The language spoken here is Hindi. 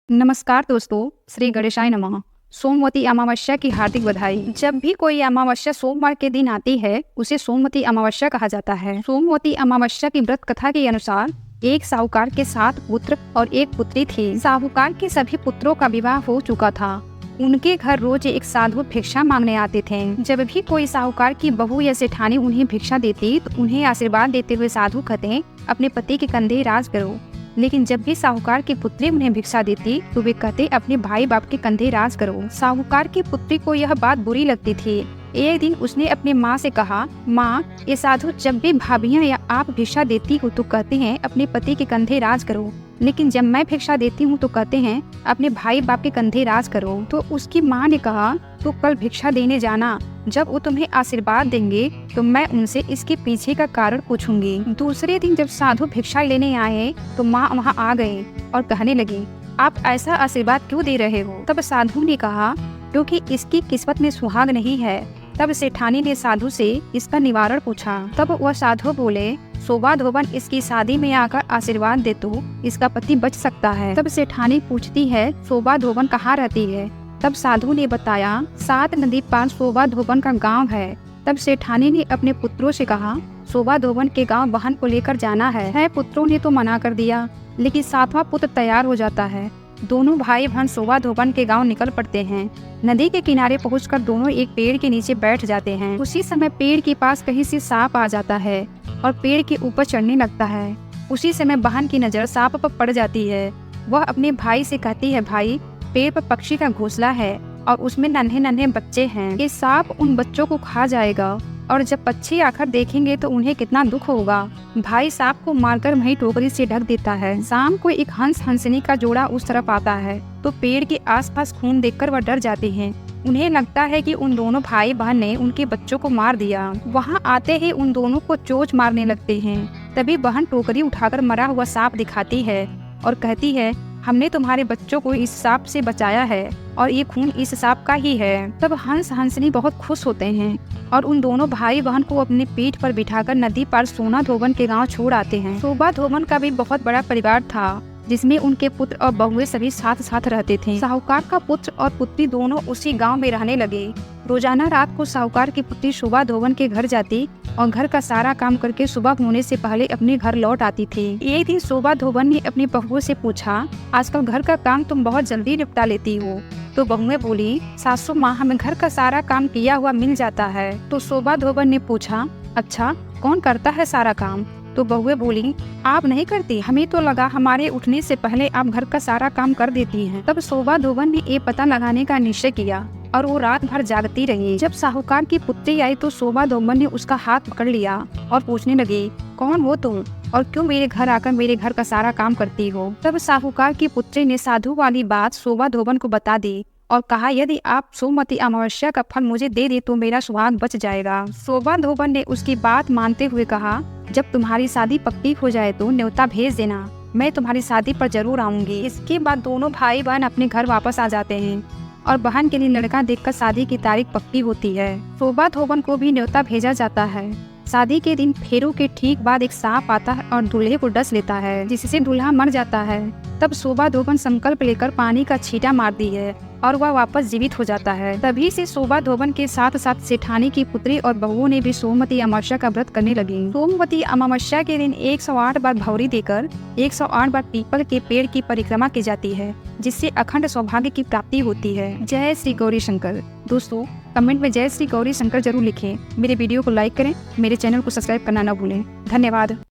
नमस्कार दोस्तों, श्री गणेशाय नमः। सोमवती अमावस्या की हार्दिक बधाई। जब भी कोई अमावस्या सोमवार के दिन आती है उसे सोमवती अमावस्या कहा जाता है। सोमवती अमावस्या की व्रत कथा के अनुसार एक साहूकार के 7 पुत्र और एक पुत्री थी। साहूकार के सभी पुत्रों का विवाह हो चुका था। उनके घर रोज एक साधु भिक्षा मांगने आते थे। जब भी कोई साहूकार की बहू या सेठानी उन्हें भिक्षा देती तो उन्हें आशीर्वाद देते हुए साधु कहते, अपने पति के कंधे राज करो। लेकिन जब भी साहूकार की पुत्री उन्हें भिक्षा देती तो वे कहते, अपने भाई बाप के कंधे राज करो। साहूकार की पुत्री को यह बात बुरी लगती थी। एक दिन उसने अपनी माँ से कहा, माँ, ये साधु जब भी भाभियाँ या आप भिक्षा देती हो तो कहते हैं अपने पति के कंधे राज करो, लेकिन जब मैं भिक्षा देती हूँ तो कहते हैं अपने भाई बाप के कंधे राज करो। तो उसकी माँ ने कहा, तो कल भिक्षा देने जाना, जब वो तुम्हें आशीर्वाद देंगे तो मैं उनसे इसके पीछे का कारण पूछूंगी। दूसरे दिन जब साधु भिक्षा लेने आए तो माँ वहाँ आ गए और कहने लगी, आप ऐसा आशीर्वाद क्यों दे रहे हो? तब साधु ने कहा, क्योंकि इसकी किस्मत में सुहाग नहीं है। तब सेठानी ने साधु से इसका निवारण पूछा। तब वह साधु बोले, शोभा धोबन इसकी शादी में आकर आशीर्वाद दे तो इसका पति बच सकता है। तब सेठानी पूछती है, शोभा धोबन कहाँ रहती है? तब साधु ने बताया, 7 नदी पार शोभा धोबन का गांव है। तब सेठानी ने अपने पुत्रों से कहा, शोभा धोबन के गांव बहन को लेकर जाना है। पुत्रों ने तो मना कर दिया, लेकिन 7वां पुत्र तैयार हो जाता है। दोनों भाई बहन शोभा धोबन के गांव निकल पड़ते हैं। नदी के किनारे पहुंचकर दोनों एक पेड़ के नीचे बैठ जाते हैं। उसी समय पेड़ के पास कहीं से सांप आ जाता है और पेड़ के ऊपर चढ़ने लगता है। उसी समय बहन की नजर सांप पर पड़ जाती है। वह अपने भाई से कहती है, भाई, पेड़ पर पक्षी का घोंसला है और उसमें नन्हे नन्हे बच्चे हैं। ये सांप उन बच्चों को खा जाएगा और जब पक्षी आकर देखेंगे तो उन्हें कितना दुख होगा। भाई सांप को मारकर वही टोकरी से ढक देता है। शाम को एक हंस हंसनी का जोड़ा उस तरफ आता है तो पेड़ के आसपास खून देखकर वह डर जाते हैं। उन्हें लगता है कि उन दोनों भाई बहन ने उनके बच्चों को मार दिया। वहाँ आते ही उन दोनों को चोंच मारने लगते हैं। तभी बहन टोकरी उठाकर मरा हुआ सांप दिखाती है और कहती है, हमने तुम्हारे बच्चों को इस सांप से बचाया है और ये खून इस सांप का ही है। तब हंस हंसनी बहुत खुश होते हैं और उन दोनों भाई बहन को अपने पीठ पर बिठाकर नदी पार सोना धोबन के गांव छोड़ आते हैं। शोभा धोबन का भी बहुत बड़ा परिवार था, जिसमें उनके पुत्र और बहुएं सभी साथ साथ रहते थे। साहूकार का पुत्र और पुत्री दोनों उसी गांव में रहने लगे। रोजाना रात को साहूकार की पुत्री शोभा धोबन के घर जाती और घर का सारा काम करके सुबह होने से पहले अपने घर लौट आती थी। एक दिन शोभा धोबन ने अपनी बहुओं से पूछा, आजकल घर का काम तुम बहुत जल्दी निपटा लेती हो? तो बहुएं बोली, सासू माँ, हमें घर का सारा काम किया हुआ मिल जाता है। तो शोभा धोबन ने पूछा, अच्छा, कौन करता है सारा काम? तो बहुएं बोली, आप नहीं करती, हमें तो लगा हमारे उठने से पहले आप घर का सारा काम कर देती हैं। तब शोभा धोबन ने ये पता लगाने का निश्चय किया और वो रात भर जागती रही। जब साहूकार की पुत्री आई तो शोभा धोबन ने उसका हाथ पकड़ लिया और पूछने लगी, कौन हो तुम और क्यों मेरे घर आकर मेरे घर का सारा काम करती हो? तब साहूकार की पुत्री ने साधु वाली बात शोभा धोबन को बता दी और कहा, यदि आप सोमवती अमावस्या का फल मुझे दे दे तो मेरा सुहाग बच जाएगा। शोभा धोबन ने उसकी बात मानते हुए कहा, जब तुम्हारी शादी पक्की हो जाए तो न्योता भेज देना, मैं तुम्हारी शादी पर जरूर आऊंगी। इसके बाद दोनों भाई बहन अपने घर वापस आ जाते हैं और बहन के लिए लड़का देखकर शादी की तारीख पक्की होती है। शोभा धोबन को भी न्योता भेजा जाता है। शादी के दिन फेरों के ठीक बाद एक सांप आता है और दूल्हे को डस लेता है, जिससे दूल्हा मर जाता है। तब शोभा धोबन संकल्प लेकर पानी का छींटा मारती है और वह वापस जीवित हो जाता है। तभी से शोभा धोबन के साथ साथ सेठानी की पुत्री और बहुओं ने भी सोमवती अमावस्या का व्रत करने लगी। सोमवती अमावस्या के दिन 108 बार भौरी देकर 108 बार पीपल के पेड़ की परिक्रमा की जाती है, जिससे अखंड सौभाग्य की प्राप्ति होती है। जय श्री गौरी शंकर। दोस्तों, कमेंट में जय श्री गौरी शंकर जरूर लिखें। मेरे वीडियो को लाइक करें, मेरे चैनल को सब्सक्राइब करना न भूलें। धन्यवाद।